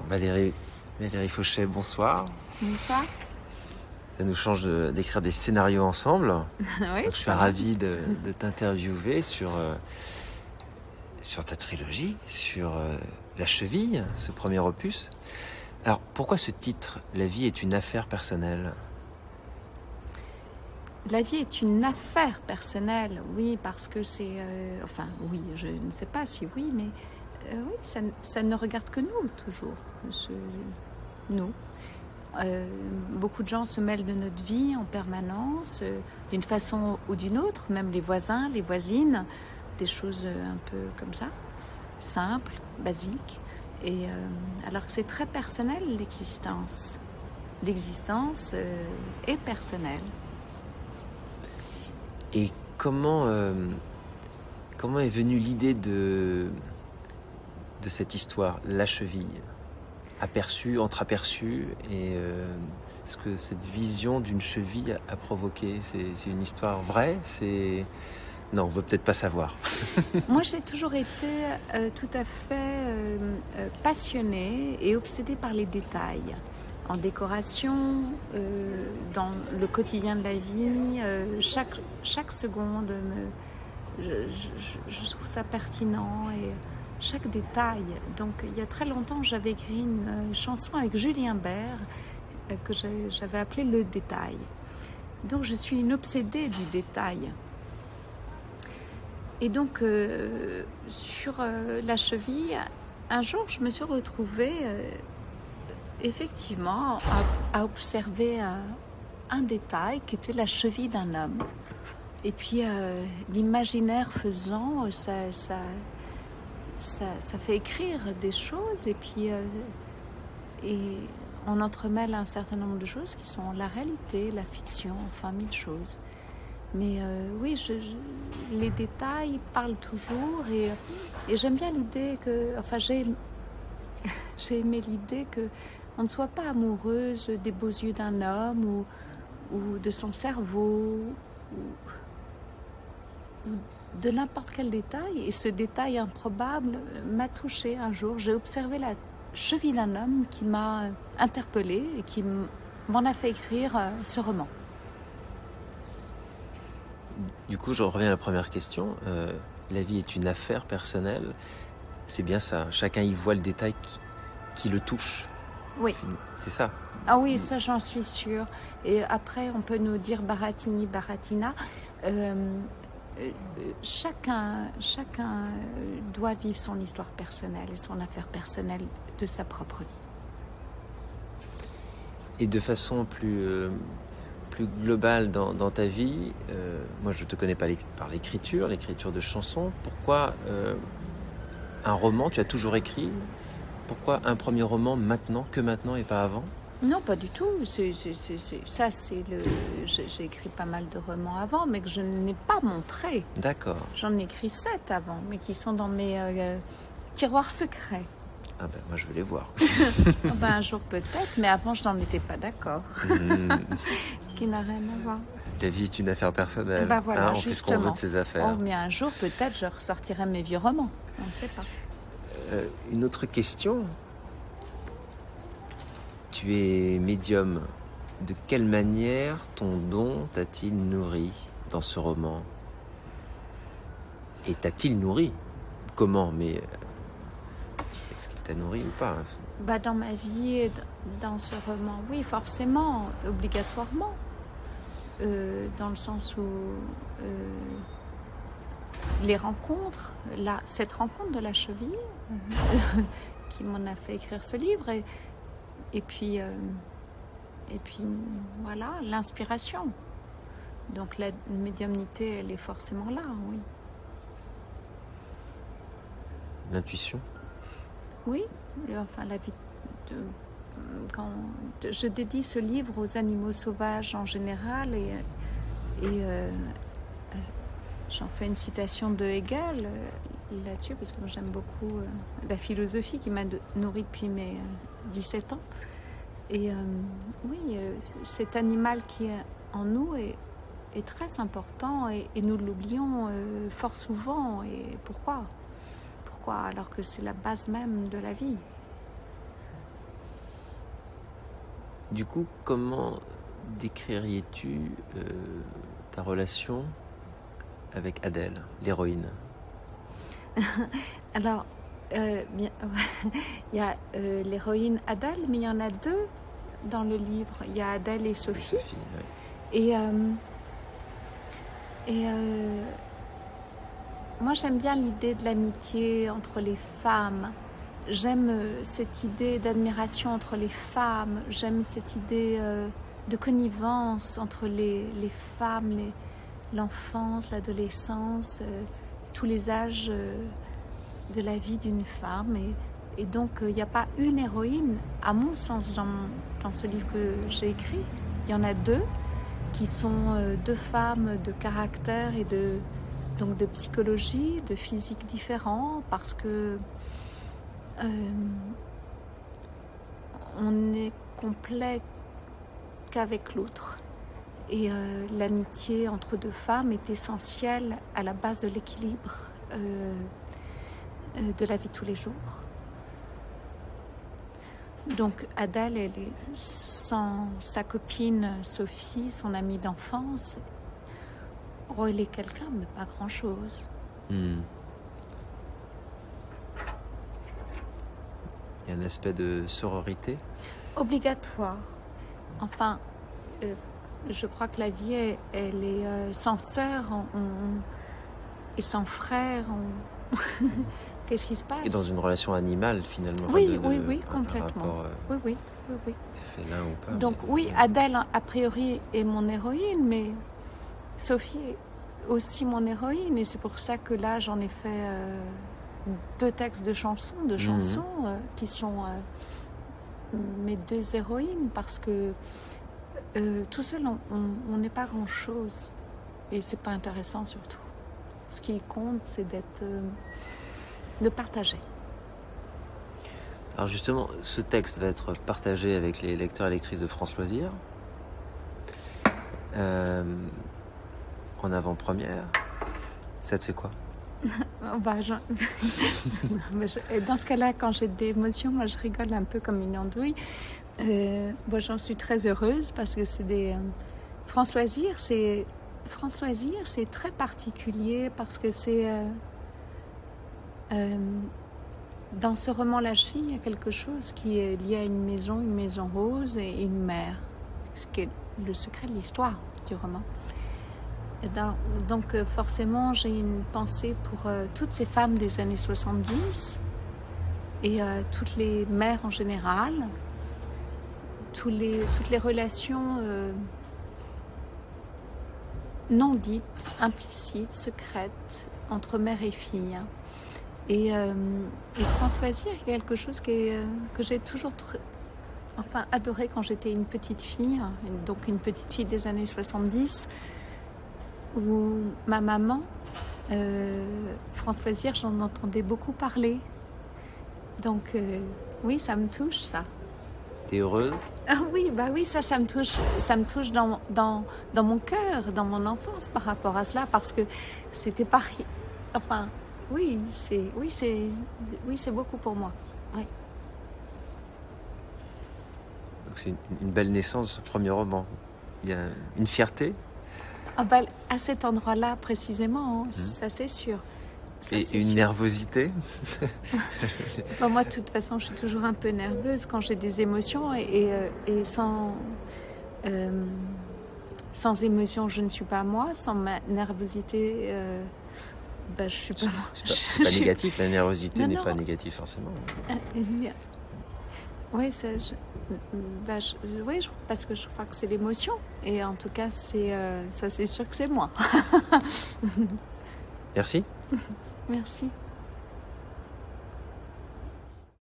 Valérie Fauchet, bonsoir. Bonsoir. Ça nous change d'écrire des scénarios ensemble. Oui, Je suis ravi de t'interviewer sur ta trilogie, sur La Cheville, ce premier opus. Alors, pourquoi ce titre, La vie est une affaire personnelle ? La vie est une affaire personnelle, oui, parce que c'est... oui, je ne sais pas si oui, mais oui, ça ne regarde que nous, toujours. Nous. Beaucoup de gens se mêlent de notre vie en permanence, d'une façon ou d'une autre, même les voisins, les voisines, des choses un peu comme ça, simples, basiques. Et alors que c'est très personnel, l'existence. L'existence est personnelle. Et comment est venue l'idée de cette histoire, La Cheville ? Aperçu, entreaperçu, et ce que cette vision d'une cheville a provoqué, c'est une histoire vraie, non, on veut peut-être pas savoir. Moi, j'ai toujours été tout à fait passionnée et obsédée par les détails. En décoration, dans le quotidien de la vie, chaque seconde, je trouve ça pertinent et chaque détail. Donc, il y a très longtemps, j'avais écrit une chanson avec Julien Bert que j'avais appelée Le Détail. Donc, je suis une obsédée du détail. Et donc, sur La Cheville, un jour, je me suis retrouvée effectivement à observer un détail qui était la cheville d'un homme. Et puis, l'imaginaire faisant, ça fait écrire des choses et puis on entremêle un certain nombre de choses qui sont la réalité, la fiction, enfin mille choses. Mais oui, les détails parlent toujours et j'aime bien l'idée que, enfin j'ai aimé l'idée que on ne soit pas amoureuse des beaux yeux d'un homme ou de son cerveau ou de n'importe quel détail. Et ce détail improbable m'a touchée un jour. J'ai observé la cheville d'un homme qui m'a interpellée et qui m'en a fait écrire ce roman. Du coup, je reviens à la première question. La vie est une affaire personnelle. C'est bien ça. Chacun y voit le détail qui le touche. Oui. C'est ça. Ah oui, ça j'en suis sûre. Et après, on peut nous dire Baratini, Baratina. Chacun doit vivre son histoire personnelle et son affaire personnelle de sa propre vie. Et de façon plus globale dans ta vie, moi je te connais pas par l'écriture de chansons. Pourquoi un roman, tu as toujours écrit ? Pourquoi un premier roman maintenant et pas avant ? Non, pas du tout. J'ai écrit pas mal de romans avant, mais que je n'ai pas montré. D'accord. J'en ai écrit 7 avant, mais qui sont dans mes tiroirs secrets. Ah ben, moi je veux les voir. Un jour peut-être, mais avant je n'en étais pas d'accord. Ce qui n'a rien à voir. La vie est une affaire personnelle. Voilà, on fait ce qu'on veut de ses affaires. Oh, mais un jour peut-être je ressortirai mes vieux romans. On ne sait pas. Une autre question. Tu es médium. De quelle manière ton don t'a-t-il nourri dans ce roman ? Et t'a-t-il nourri ? Comment ? Mais est-ce qu'il t'a nourri ou pas ? Dans ma vie et dans ce roman, oui, forcément, obligatoirement. Dans le sens où les rencontres, cette rencontre de la cheville qui m'en a fait écrire ce livre et puis voilà, l'inspiration. Donc la médiumnité, elle est forcément là, oui. L'intuition ? Oui, enfin la vie quand je dédie ce livre aux animaux sauvages en général et j'en fais une citation de Hegel là-dessus parce que moi j'aime beaucoup la philosophie qui m'a nourrie depuis mes 17 ans et oui, cet animal qui est en nous est très important et nous l'oublions fort souvent. Et pourquoi alors que c'est la base même de la vie. Du coup, comment décririez-tu ta relation avec Adèle, l'héroïne? Alors, bien, il y a l'héroïne Adèle, mais il y en a deux dans le livre. Il y a Adèle et Sophie. Oui. Et moi, j'aime bien l'idée de l'amitié entre les femmes. J'aime cette idée d'admiration entre les femmes. J'aime cette idée de connivence entre les femmes, l'enfance, l'adolescence, tous les âges de la vie d'une femme. Et donc, il n'y a pas une héroïne, à mon sens, dans ce livre que j'ai écrit. Il y en a deux qui sont deux femmes de caractère et donc de psychologie, de physique différents, parce que on est complet qu'avec l'autre. Et l'amitié entre deux femmes est essentielle à la base de l'équilibre de la vie de tous les jours. Donc Adèle, elle est sans sa copine Sophie, son amie d'enfance. Oh, elle est quelqu'un, mais pas grand-chose. Il y a un aspect de sororité obligatoire. Enfin, je crois que la vie, elle est sans sœur et sans frère. Qu'est-ce qui se passe? Et dans une relation animale, finalement. Oui, complètement. Rapport, oui. Félin ou pas. Donc oui, Adèle, a priori, est mon héroïne, mais Sophie est aussi mon héroïne. Et c'est pour ça que là, j'en ai fait deux textes de chansons, qui sont mes deux héroïnes, parce que tout seul, on n'est pas grand-chose. Et c'est pas intéressant, surtout. Ce qui compte, c'est de partager. Alors justement, ce texte va être partagé avec les lecteurs et lectrices de France Loisirs. En avant-première. Ça te fait quoi? Dans ce cas-là, quand j'ai des émotions, moi je rigole un peu comme une andouille. Moi j'en suis très heureuse parce que c'est des... France Loisirs, c'est très particulier parce que c'est... dans ce roman La Cheville, il y a quelque chose qui est lié à une maison rose et une mère. Ce qui est le secret de l'histoire du roman. Donc forcément, j'ai une pensée pour toutes ces femmes des années 70 et toutes les mères en général, toutes les relations non dites, implicites, secrètes entre mère et fille. Et France Loisirs est quelque chose que j'ai toujours adoré quand j'étais une petite fille, donc une petite fille des années 70, où ma maman, France Loisirs, j'en entendais beaucoup parler. Donc oui, ça me touche, ça. T'es heureuse? Ah oui, ça me touche dans mon cœur, dans mon enfance par rapport à cela, parce que c'était pas... Enfin, oui, c'est beaucoup pour moi. Oui. Donc c'est une belle naissance, ce premier roman. Il y a une fierté? À cet endroit-là, précisément, ça c'est sûr. Une nervosité? Moi, de toute façon, je suis toujours un peu nerveuse quand j'ai des émotions et sans émotion, je ne suis pas moi. Sans ma nervosité, je suis pas moi. C'est pas négatif, la nervosité n'est pas négative forcément. Oui, parce que je crois que c'est l'émotion. Et en tout cas, ça c'est sûr que c'est moi. Merci. Merci.